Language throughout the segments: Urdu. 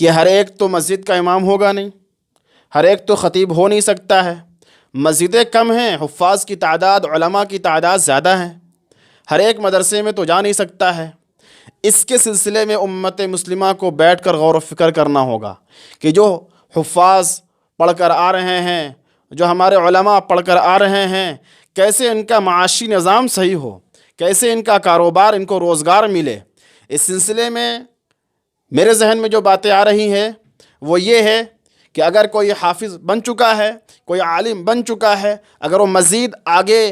کہ ہر ایک تو مسجد کا امام ہوگا نہیں، ہر ایک تو خطیب ہو نہیں سکتا ہے، مسجدیں کم ہیں، حفاظ کی تعداد، علماء کی تعداد زیادہ ہیں، ہر ایک مدرسے میں تو جا نہیں سکتا ہے۔ اس کے سلسلے میں امت مسلمہ کو بیٹھ کر غور و فکر کرنا ہوگا کہ جو حفاظ پڑھ کر آ رہے ہیں، جو ہمارے علماء پڑھ کر آ رہے ہیں، کیسے ان کا معاشی نظام صحیح ہو، کیسے ان کا کاروبار، ان کو روزگار ملے۔ اس سلسلے میں میرے ذہن میں جو باتیں آ رہی ہیں وہ یہ ہے کہ اگر کوئی حافظ بن چکا ہے، کوئی عالم بن چکا ہے، اگر وہ مزید آگے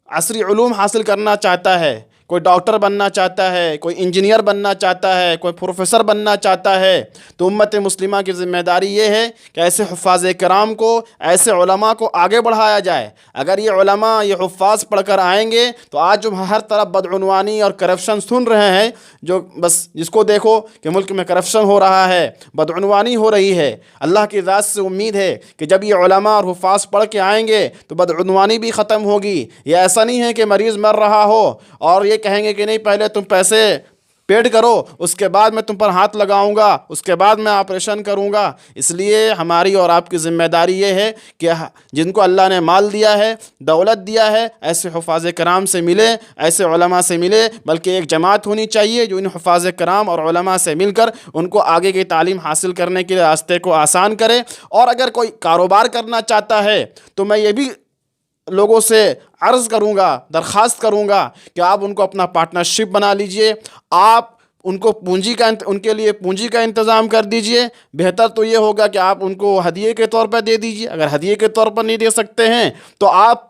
عصری علوم حاصل کرنا چاہتا ہے، کوئی ڈاکٹر بننا چاہتا ہے، کوئی انجینئر بننا چاہتا ہے، کوئی پروفیسر بننا چاہتا ہے، تو امت مسلمہ کی ذمہ داری یہ ہے کہ ایسے حفاظ کرام کو، ایسے علماء کو آگے بڑھایا جائے۔ اگر یہ علماء، یہ حفاظ پڑھ کر آئیں گے تو آج جو ہر طرف بدعنوانی اور کرپشن سن رہے ہیں، جو بس جس کو دیکھو کہ ملک میں کرپشن ہو رہا ہے، بدعنوانی ہو رہی ہے، اللہ کی ذات سے امید ہے کہ جب یہ علماء اور حفاظ پڑھ کے آئیں گے تو بدعنوانی بھی ختم ہوگی۔ یہ ایسا نہیں ہے کہ مریض مر رہا ہو اور یہ کہیں گے کہ نہیں پہلے تم پیسے پیڈ کرو، اس کے بعد میں تم پر ہاتھ لگاؤں گا، اس کے بعد میں آپریشن کروں گا۔ اس لیے ہماری اور آپ کی ذمہ داری یہ ہے کہ جن کو اللہ نے مال دیا ہے، دولت دیا ہے، ایسے حفاظ کرام سے ملے، ایسے علماء سے ملے، بلکہ ایک جماعت ہونی چاہیے جو ان حفاظ کرام اور علماء سے مل کر ان کو آگے کی تعلیم حاصل کرنے کے راستے کو آسان کرے۔ اور اگر کوئی کاروبار کرنا چاہتا ہے تو میں یہ بھی لوگوں سے عرض کروں گا، درخواست کروں گا کہ آپ ان کو اپنا پارٹنرشپ بنا لیجئے، آپ ان کو ان کے لیے پونجی کا انتظام کر دیجئے۔ بہتر تو یہ ہوگا کہ آپ ان کو ہدیے کے طور پر دے دیجئے، اگر ہدیے کے طور پر نہیں دے سکتے ہیں تو آپ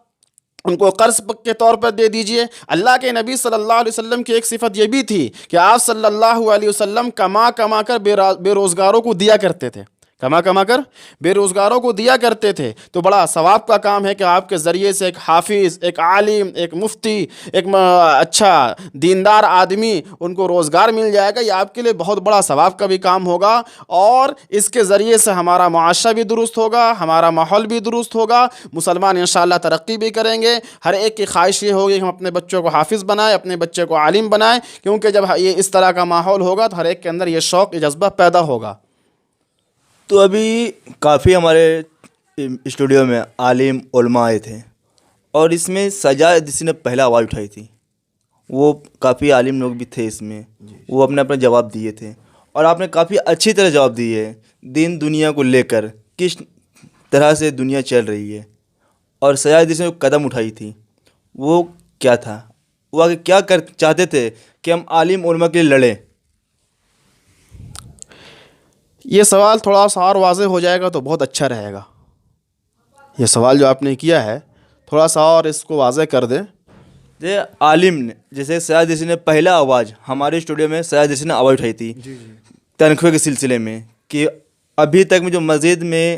ان کو قرض کے طور پر دے دیجئے۔ اللہ کے نبی صلی اللہ علیہ وسلم کی ایک صفت یہ بھی تھی کہ آپ صلی اللہ علیہ وسلم کما کر بے روزگاروں کو دیا کرتے تھے، کما کر بے روزگاروں کو دیا کرتے تھے۔ تو بڑا ثواب کا کام ہے کہ آپ کے ذریعے سے ایک حافظ، ایک عالم، ایک مفتی، ایک اچھا دیندار آدمی، ان کو روزگار مل جائے گا۔ یہ آپ کے لیے بہت بڑا ثواب کا بھی کام ہوگا، اور اس کے ذریعے سے ہمارا معاشرہ بھی درست ہوگا، ہمارا ماحول بھی درست ہوگا، مسلمان انشاءاللہ ترقی بھی کریں گے۔ ہر ایک کی خواہش یہ ہوگی کہ ہم اپنے بچوں کو حافظ بنائیں، اپنے بچے کو عالم بنائیں، کیونکہ جب یہ اس طرح کا ماحول ہوگا تو ہر ایک کے اندر یہ شوق، یہ جذبہ پیدا ہوگا۔ تو ابھی کافی ہمارے اسٹوڈیو میں عالم علماء آئے تھے، اور اس میں سجاد جس نے پہلا آواز اٹھائی تھی، وہ کافی عالم لوگ بھی تھے اس میں، وہ اپنا جواب دیے تھے، اور آپ نے کافی اچھی طرح جواب دیے ہے دین دنیا کو لے کر کس طرح سے دنیا چل رہی ہے۔ اور سجاد جس نے قدم اٹھائی تھی وہ کیا تھا، وہ آگے کیا چاہتے تھے کہ ہم عالم علماء کے لیے لڑیں۔ یہ سوال تھوڑا سا اور واضح ہو جائے گا تو بہت اچھا رہے گا۔ یہ سوال جو آپ نے کیا ہے تھوڑا سا اور اس کو واضح کر دیں۔ عالم نے، جیسے سیاد جیسی نے پہلا آواز ہمارے اسٹوڈیو میں سیاد جیسی نے آواز اٹھائی تھی تنخواہ کے سلسلے میں، کہ ابھی تک میں جو مسجد میں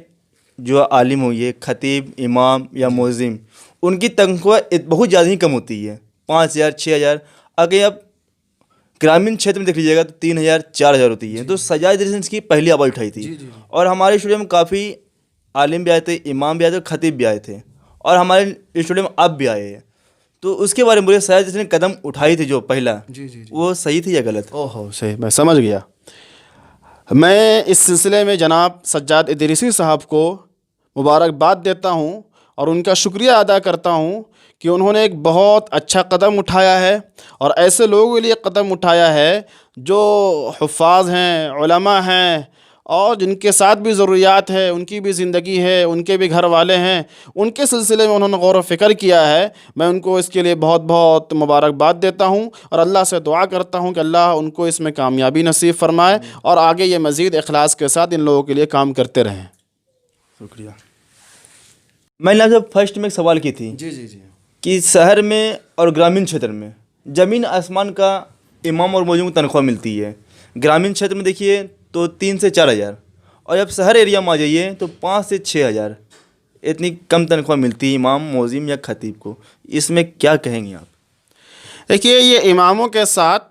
جو عالم ہوئی ہے، خطیب، امام یا مؤذن، ان کی تنخواہ بہت زیادہ ہی کم ہوتی ہے، 5,000 6,000، اگر آپ گرامین چھیتر میں دیکھ لیجیے گا تو 3,000 4,000 ہوتی ہے۔ تو سجاد جیسی کی پہلی آواز اٹھائی تھی، اور ہمارے اسٹوڈیو میں کافی عالم بھی آئے تھے، امام بھی آئے تھے، خطیب بھی آئے تھے، اور ہمارے اسٹوڈیو میں آپ بھی آئے ہیں۔ تو اس کے بارے میں بولے، سیاد جس نے قدم اٹھائی تھی جو پہلا، وہ صحیح تھی یا غلط؟ صحیح، میں سمجھ گیا۔ میں اس سلسلے میں جناب سجاد ادریسی صاحب کو مبارکباد دیتا ہوں اور ان کا شکریہ ادا کرتا ہوں کہ انہوں نے ایک بہت اچھا قدم اٹھایا ہے، اور ایسے لوگوں کے لیے قدم اٹھایا ہے جو حفاظ ہیں، علماء ہیں، اور جن کے ساتھ بھی ضروریات ہے، ان کی بھی زندگی ہے، ان کے بھی گھر والے ہیں، ان کے سلسلے میں انہوں نے غور و فکر کیا ہے۔ میں ان کو اس کے لیے بہت بہت مبارکباد دیتا ہوں، اور اللہ سے دعا کرتا ہوں کہ اللہ ان کو اس میں کامیابی نصیب فرمائے، اور آگے یہ مزید اخلاص کے ساتھ ان لوگوں کے لیے کام کرتے رہیں۔ شکریہ۔ میں نے آپ سے فرسٹ میں ایک سوال کی تھی کہ شہر میں اور گرامین چھیتر میں زمین آسمان کا امام اور مؤذن کو تنخواہ ملتی ہے۔ گرامین چھیتر میں دیکھیے تو 3 سے 4,000، اور جب شہر ایریا میں آ جائیے تو 5 سے 6,000، اتنی کم تنخواہ ملتی ہے امام، مؤذن یا خطیب کو۔ اس میں کیا کہیں گے آپ؟ دیکھیے، یہ اماموں کے ساتھ،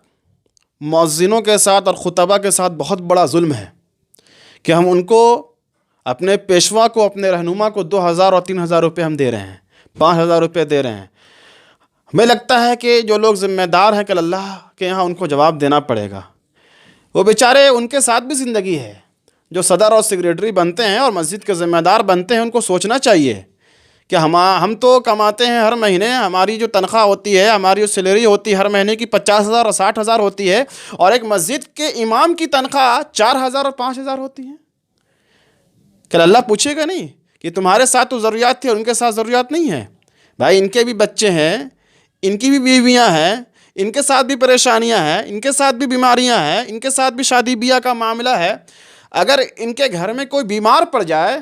مؤذنوں کے ساتھ اور خطبہ کے ساتھ بہت بڑا ظلم ہے کہ ہم ان کو، اپنے پیشوا کو، اپنے رہنما کو 2,000 اور 3,000 روپے ہم دے رہے ہیں، 5,000 روپے دے رہے ہیں۔ ہمیں لگتا ہے کہ جو لوگ ذمہ دار ہیں کل اللہ کے یہاں ان کو جواب دینا پڑے گا۔ وہ بیچارے، ان کے ساتھ بھی زندگی ہے، جو صدر اور سیکریٹری بنتے ہیں اور مسجد کے ذمہ دار بنتے ہیں ان کو سوچنا چاہیے کہ ہم تو کماتے ہیں ہر مہینے، ہماری جو تنخواہ ہوتی ہے، ہماری جو سیلری ہوتی ہے ہر مہینے کی 50,000 اور 60,000 ہوتی ہے، اور ایک مسجد کے امام کی تنخواہ 4,000 اور 5,000 ہوتی ہے۔ کہ اللہ پوچھے گا نہیں کہ تمہارے ساتھ تو ضروریات تھی اور ان کے ساتھ ضروریات نہیں ہے؟ بھائی ان کے بھی بچے ہیں، ان کی بھی بیویاں ہیں، ان کے ساتھ بھی پریشانیاں ہیں، ان کے ساتھ بھی بیماریاں ہیں، ان کے ساتھ بھی شادی بیاہ کا معاملہ ہے۔ اگر ان کے گھر میں کوئی بیمار پڑ جائے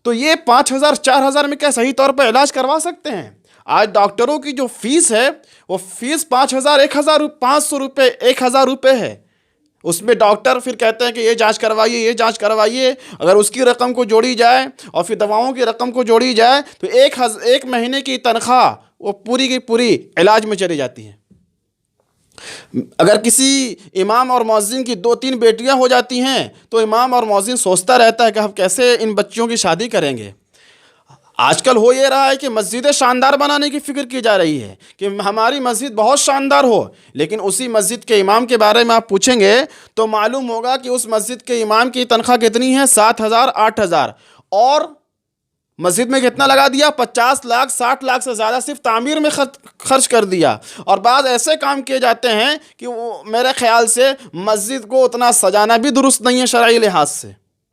تو یہ 5,000 4,000 میں کیا صحیح طور پر علاج کروا سکتے ہیں؟ آج ڈاکٹروں کی جو فیس ہے وہ فیس 5,000 500 روپے 1,000 روپے ہے۔ اس میں ڈاکٹر پھر کہتے ہیں کہ یہ جانچ کروائیے، یہ جانچ کروائیے۔ اگر اس کی رقم کو جوڑی جائے اور پھر دواؤں کی رقم کو جوڑی جائے تو ایک مہینے کی تنخواہ وہ پوری کی پوری علاج میں چلی جاتی ہے۔ اگر کسی امام اور مؤذن کی 2-3 بیٹیاں ہو جاتی ہیں تو امام اور مؤذن سوچتا رہتا ہے کہ ہم کیسے ان بچیوں کی شادی کریں گے۔ آج کل ہو یہ رہا ہے کہ مسجدیں شاندار بنانے کی فکر کی جا رہی ہے کہ ہماری مسجد بہت شاندار ہو، لیکن اسی مسجد کے امام کے بارے میں آپ پوچھیں گے تو معلوم ہوگا کہ اس مسجد کے امام کی تنخواہ کتنی ہے؟ 7,000 8,000، اور مسجد میں کتنا لگا دیا؟ 50 لاکھ 60 لاکھ سے زیادہ صرف تعمیر میں خرچ کر دیا۔ اور بعض ایسے کام کیے جاتے ہیں کہ وہ میرے خیال سے مسجد کو اتنا سجانا بھی درست نہیں ہے شرعی لحاظ سے۔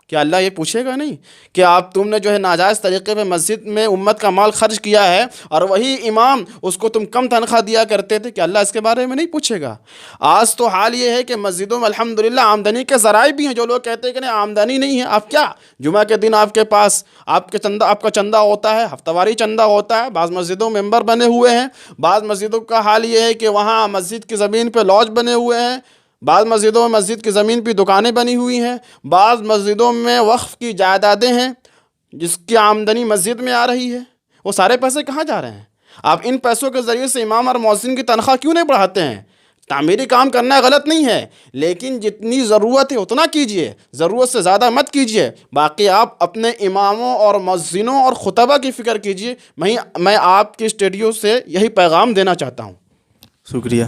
کیا اللہ یہ پوچھے گا نہیں کہ تم نے جو ہے ناجائز طریقے پہ مسجد میں امت کا مال خرچ کیا ہے اور وہی امام اس کو تم کم تنخواہ دیا کرتے تھے؟ کہ اللہ اس کے بارے میں نہیں پوچھے گا؟ آج تو حال یہ ہے کہ مسجدوں میں الحمدللہ آمدنی کے ذرائع بھی ہیں۔ جو لوگ کہتے ہیں کہ نہیں آمدنی نہیں ہے، آپ کیا جمعہ کے دن آپ کے پاس آپ کا چندہ ہوتا ہے، ہفتہ واری چندہ ہوتا ہے۔ بعض مسجدوں میں ممبر بنے ہوئے ہیں، بعض مسجدوں کا حال یہ ہے کہ وہاں مسجد کی زمین پہ لاج بنے ہوئے ہیں، بعض مسجدوں میں مسجد کی زمین پہ دکانیں بنی ہوئی ہیں، بعض مسجدوں میں وقف کی جائیدادیں ہیں جس کی آمدنی مسجد میں آ رہی ہے۔ وہ سارے پیسے کہاں جا رہے ہیں؟ آپ ان پیسوں کے ذریعے سے امام اور مؤذن کی تنخواہ کیوں نہیں بڑھاتے ہیں؟ تعمیری کام کرنا غلط نہیں ہے، لیکن جتنی ضرورت ہے اتنا کیجئے، ضرورت سے زیادہ مت کیجئے۔ باقی آپ اپنے اماموں اور مؤذنوں اور خطبہ کی فکر کیجئے۔ میں آپ کی اسٹوڈیو سے یہی پیغام دینا چاہتا ہوں۔ شکریہ۔